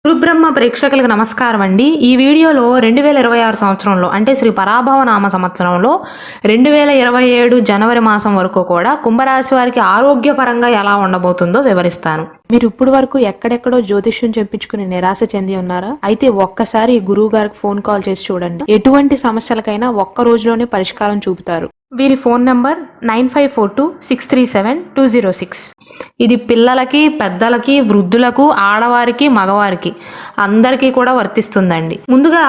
గురుబ్రహ్మ ప్రేక్షకులకు నమస్కారం అండి. ఈ వీడియోలో 2026 సంవత్సరంలో అంటే శ్రీ పరాభవ నామ సంవత్సరంలో 2027 జనవరి మాసం వరకు కూడా కుంభరాశి వారికి ఆరోగ్యపరంగా ఎలా ఉండబోతుందో వివరిస్తాను. మీరు ఇప్పుడు వరకు ఎక్కడెక్కడో జ్యోతిష్యం చెప్పించుకుని నిరాశ చెంది ఉన్నారా? అయితే ఒక్కసారి గురువు గారికి ఫోన్ కాల్ చేసి చూడండి. ఎటువంటి సమస్యలకైనా ఒక్క రోజులోనే పరిష్కారం చూపుతారు. వీరి ఫోన్ నంబర్ 9542637206. ఇది పిల్లలకి, పెద్దలకి, వృద్ధులకు, ఆడవారికి, మగవారికి అందరికీ కూడా వర్తిస్తుందండి. ముందుగా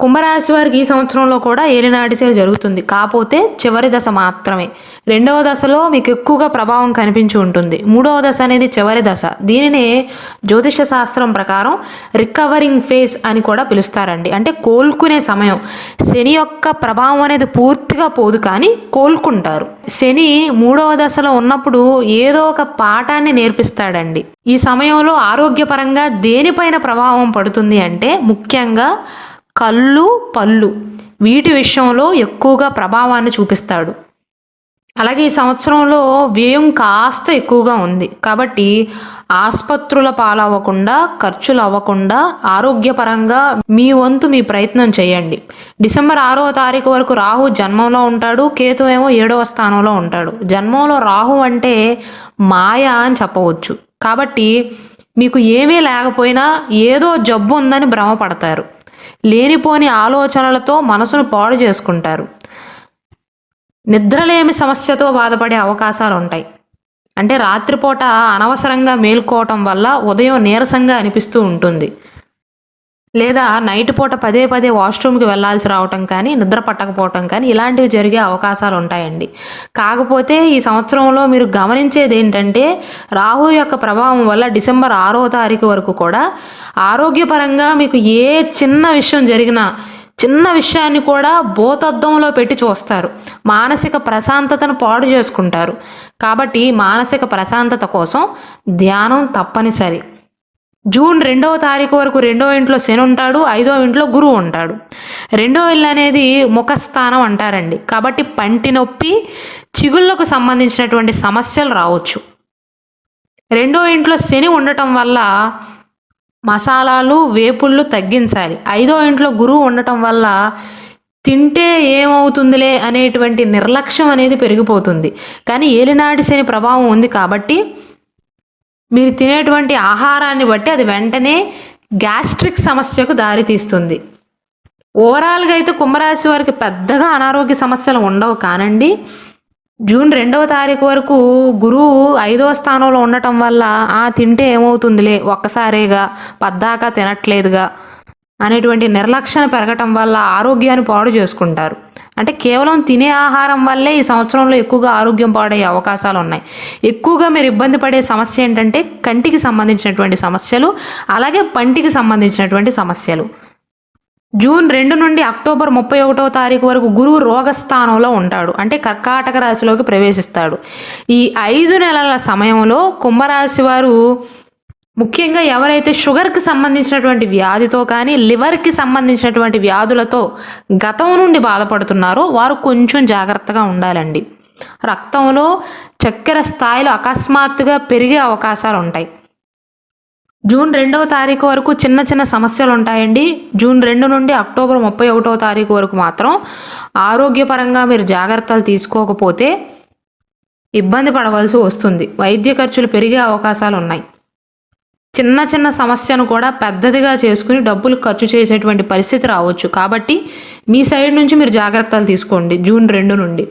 కుంభరాశి వారికి ఈ సంవత్సరంలో కూడా ఏలినాటి శని జరుగుతుంది. కాకపోతే చివరి దశ మాత్రమే. రెండవ దశలో మీకు ఎక్కువగా ప్రభావం కనిపించి ఉంటుంది. మూడవ దశ అనేది చివరి దశ. దీనినే జ్యోతిష శాస్త్రం ప్రకారం రికవరింగ్ ఫేజ్ అని కూడా పిలుస్తారండి. అంటే కోలుకునే సమయం. శని యొక్క ప్రభావం అనేది పూర్తిగా పోదు, కానీ కోలుకుంటారు. శని మూడవ దశలో ఉన్నప్పుడు ఏదో ఒక పాఠాన్ని నేర్పిస్తాడండి. ఈ సమయంలో ఆరోగ్యపరంగా దేనిపైన ప్రభావం పడుతుంది అంటే ముఖ్యంగా కళ్ళు, పళ్ళు వీటి విషయంలో ఎక్కువగా ప్రభావాన్ని చూపిస్తాడు. అలాగే ఈ సంవత్సరంలో వ్యయం కాస్త ఎక్కువగా ఉంది. కాబట్టి ఆసుపత్రుల పాలవ్వకుండా, ఖర్చులు అవ్వకుండా ఆరోగ్యపరంగా మీ వంతు మీ ప్రయత్నం చేయండి. డిసెంబర్ 6వ తారీఖు వరకు రాహు జన్మంలో ఉంటాడు, కేతు ఏమో 7వ స్థానంలో ఉంటాడు. జన్మంలో రాహు అంటే మాయ అని చెప్పవచ్చు. కాబట్టి మీకు ఏమీ లేకపోయినా ఏదో జబ్బు ఉందని భ్రమపడతారు. లేనిపోని ఆలోచనలతో మనసును పాడు చేసుకుంటారు. నిద్రలేమి సమస్యతో బాధపడే అవకాశాలు ఉంటాయి. అంటే రాత్రిపూట అనవసరంగా మేల్కోవటం వల్ల ఉదయం నీరసంగా అనిపిస్తూ ఉంటుంది. లేదా నైట్ పూట పదే పదే వాష్రూమ్కి వెళ్లాల్సి రావటం కానీ, నిద్ర పట్టకపోవటం కానీ ఇలాంటివి జరిగే అవకాశాలు ఉంటాయండి. కాకపోతే ఈ సంవత్సరంలో మీరు గమనించేది ఏంటంటే రాహు యొక్క ప్రభావం వల్ల డిసెంబర్ 6వ తారీఖు వరకు కూడా ఆరోగ్యపరంగా మీకు ఏ చిన్న విషయం జరిగినా, చిన్న విషయాన్ని కూడా భూతద్దంలో పెట్టి చూస్తారు. మానసిక ప్రశాంతతను పాడు చేసుకుంటారు. కాబట్టి మానసిక ప్రశాంతత కోసం ధ్యానం తప్పనిసరి. జూన్ 2వ తారీఖు వరకు 2వ ఇంట్లో శని ఉంటాడు, 5వ ఇంట్లో గురువు ఉంటాడు. 2వ ఇల్లు అనేది ముఖస్థానం అంటారండి. కాబట్టి పంటి నొప్పి, చిగుళ్ళకు సంబంధించినటువంటి సమస్యలు రావచ్చు. 2వ ఇంట్లో శని ఉండటం వల్ల మసాలాలు, వేపుళ్ళు తగ్గించాలి. 5వ ఇంట్లో గురువు ఉండటం వల్ల తింటే ఏమవుతుందిలే అనేటువంటి నిర్లక్ష్యం అనేది పెరిగిపోతుంది. కానీ ఏలినాటి శని ప్రభావం ఉంది కాబట్టి మీరు తినేటువంటి ఆహారాన్ని బట్టి అది వెంటనే గ్యాస్ట్రిక్ సమస్యకు దారితీస్తుంది. ఓవరాల్గా అయితే కుంభరాశి వారికి పెద్దగా అనారోగ్య సమస్యలు ఉండవు. కానండి జూన్ 2వ తారీఖు వరకు గురువు 5వ స్థానంలో ఉండటం వల్ల తింటే ఏమవుతుందిలే, ఒక్కసారిగా పద్దాకా తినట్లేదుగా అనేటువంటి నిర్లక్ష్యం పెరగటం వల్ల ఆరోగ్యాన్ని పాడు చేసుకుంటారు. అంటే కేవలం తినే ఆహారం వల్లే ఈ సంవత్సరంలో ఎక్కువగా ఆరోగ్యం పాడయ్యే అవకాశాలు ఉన్నాయి. ఎక్కువగా మీరు ఇబ్బంది పడే సమస్య ఏంటంటే కంటికి సంబంధించినటువంటి సమస్యలు, అలాగే పంటికి సంబంధించినటువంటి సమస్యలు. జూన్ 2 నుండి అక్టోబర్ 31వ తారీఖు వరకు గురువు రోగస్థానంలో ఉంటాడు. అంటే కర్కాటక రాశిలోకి ప్రవేశిస్తాడు. ఈ 5 నెలల సమయంలో కుంభరాశి వారు ముఖ్యంగా ఎవరైతే షుగర్కి సంబంధించినటువంటి వ్యాధితో కానీ, లివర్కి సంబంధించినటువంటి వ్యాధులతో గతం నుండి బాధపడుతున్నారో వారు కొంచెం జాగ్రత్తగా ఉండాలండి. రక్తంలో చక్కెర స్థాయిలు అకస్మాత్తుగా పెరిగే అవకాశాలు ఉంటాయి. జూన్ 2వ తారీఖు వరకు చిన్న చిన్న సమస్యలు ఉంటాయండి. జూన్ 2 నుండి అక్టోబర్ 31వ తారీఖు వరకు మాత్రం ఆరోగ్యపరంగా మీరు జాగ్రత్తలు తీసుకోకపోతే ఇబ్బంది పడవలసి వస్తుంది. వైద్య ఖర్చులు పెరిగే అవకాశాలు ఉన్నాయి. చిన్న చిన్న సమస్యను కూడా పెద్దదిగా చేసుకుని డబ్బులు ఖర్చు చేసేటువంటి పరిస్థితి రావచ్చు. కాబట్టి మీ సైడ్ నుంచి మీరు జాగ్రత్తలు తీసుకోండి. జూన్ 2 నుండి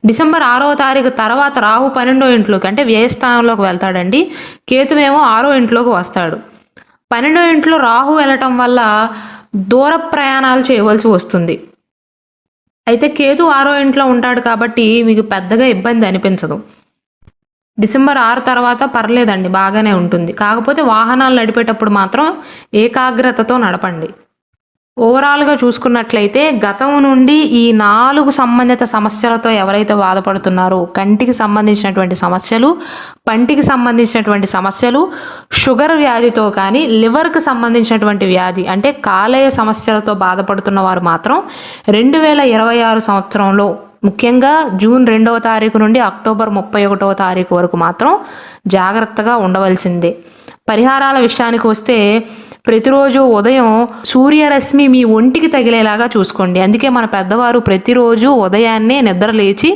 డిసెంబర్ 6వ తారీఖు తర్వాత రాహు 12వ ఇంట్లోకి అంటే వ్యయస్థానంలోకి వెళ్తాడండి. కేతువేమో 6వ ఇంట్లోకి వస్తాడు. 12వ ఇంట్లో రాహు వెళ్ళటం వల్ల దూర ప్రయాణాలు చేయవలసి వస్తుంది. అయితే కేతు 6వ ఇంట్లో ఉంటాడు కాబట్టి మీకు పెద్దగా ఇబ్బంది అనిపించదు. డిసెంబర్ 6 తర్వాత పర్లేదండి, బాగానే ఉంటుంది. కాకపోతే వాహనాలు నడిపేటప్పుడు మాత్రం ఏకాగ్రతతో నడపండి. ఓవరాల్గా చూసుకున్నట్లయితే గతం నుండి ఈ 4 సంబంధిత సమస్యలతో ఎవరైతే బాధపడుతున్నారో కంటికి సంబంధించినటువంటి సమస్యలు, పంటికి సంబంధించినటువంటి సమస్యలు, షుగర్ వ్యాధితో కానీ, లివర్కి సంబంధించినటువంటి వ్యాధి అంటే కాలేయ సమస్యలతో బాధపడుతున్న వారు మాత్రం 2026 సంవత్సరంలో ముఖ్యంగా జూన్ 2వ తారీఖు నుండి అక్టోబర్ 31వ తారీఖు వరకు మాత్రం జాగ్రత్తగా ఉండవలసిందే. పరిహారాల విషయానికి వస్తే ప్రతిరోజు ఉదయం సూర్యరశ్మి మీ ఒంటికి తగిలేలాగా చూసుకోండి. అందుకే మన పెద్దవారు ప్రతిరోజు ఉదయాన్నే నిద్ర లేచి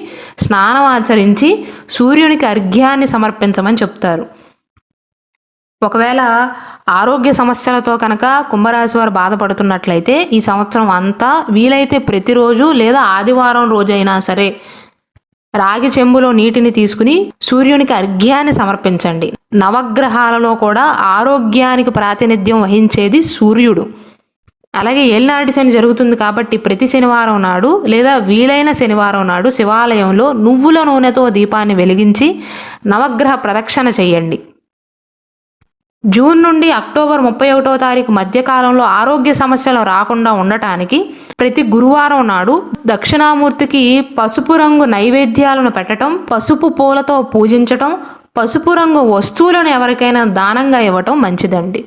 స్నానం ఆచరించి సూర్యునికి అర్ఘ్యాన్ని సమర్పించమని చెప్తారు. ఒకవేళ ఆరోగ్య సమస్యలతో కనుక కుంభరాశి వారు బాధపడుతున్నట్లయితే ఈ సంవత్సరం అంతా వీలైతే ప్రతిరోజు లేదా ఆదివారం రోజైనా సరే రాగి చెంబులో నీటిని తీసుకుని సూర్యునికి అర్ఘ్యాన్ని సమర్పించండి. నవగ్రహాలలో కూడా ఆరోగ్యానికి ప్రాతినిధ్యం వహించేది సూర్యుడు. అలాగే ఏలినాటి శని జరుగుతుంది కాబట్టి ప్రతి శనివారం నాడు లేదా వీలైన శనివారం నాడు శివాలయంలో నువ్వుల నూనెతో దీపాన్ని వెలిగించి నవగ్రహ ప్రదక్షిణ చేయండి. జూన్ నుండి అక్టోబర్ 31వ తారీఖు మధ్యకాలంలో ఆరోగ్య సమస్యలు రాకుండా ఉండటానికి ప్రతి గురువారం నాడు దక్షిణామూర్తికి పసుపు రంగు నైవేద్యాలను పెట్టడం, పసుపు పూలతో పూజించటం, పసుపు రంగు వస్తువులను ఎవరికైనా దానంగా ఇవ్వటం మంచిదండి.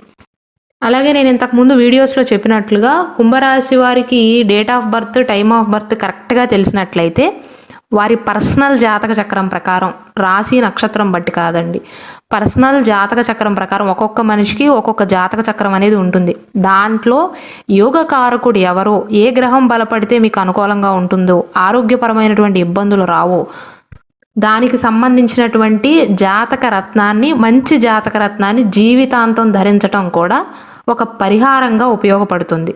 అలాగే నేను ఇంతకుముందు వీడియోస్లో చెప్పినట్లుగా కుంభరాశి వారికి date of birth, time of birth కరెక్ట్గా తెలిసినట్లయితే వారి పర్సనల్ జాతక చక్రం ప్రకారం, రాశి నక్షత్రం బట్టి కాదండి, పర్సనల్ జాతక చక్రం ప్రకారం ఒక్కొక్క మనిషికి ఒక్కొక్క జాతక చక్రం అనేది ఉంటుంది. దాంట్లో యోగకారకుడు ఎవరో, ఏ గ్రహం బలపడితే మీకు అనుకూలంగా ఉంటుందో, ఆరోగ్యపరమైనటువంటి ఇబ్బందులు రావో దానికి సంబంధించినటువంటి జాతక రత్నాన్ని, మంచి జాతక రత్నాన్ని జీవితాంతం ధరించటం కూడా ఒక పరిహారంగా ఉపయోగపడుతుంది.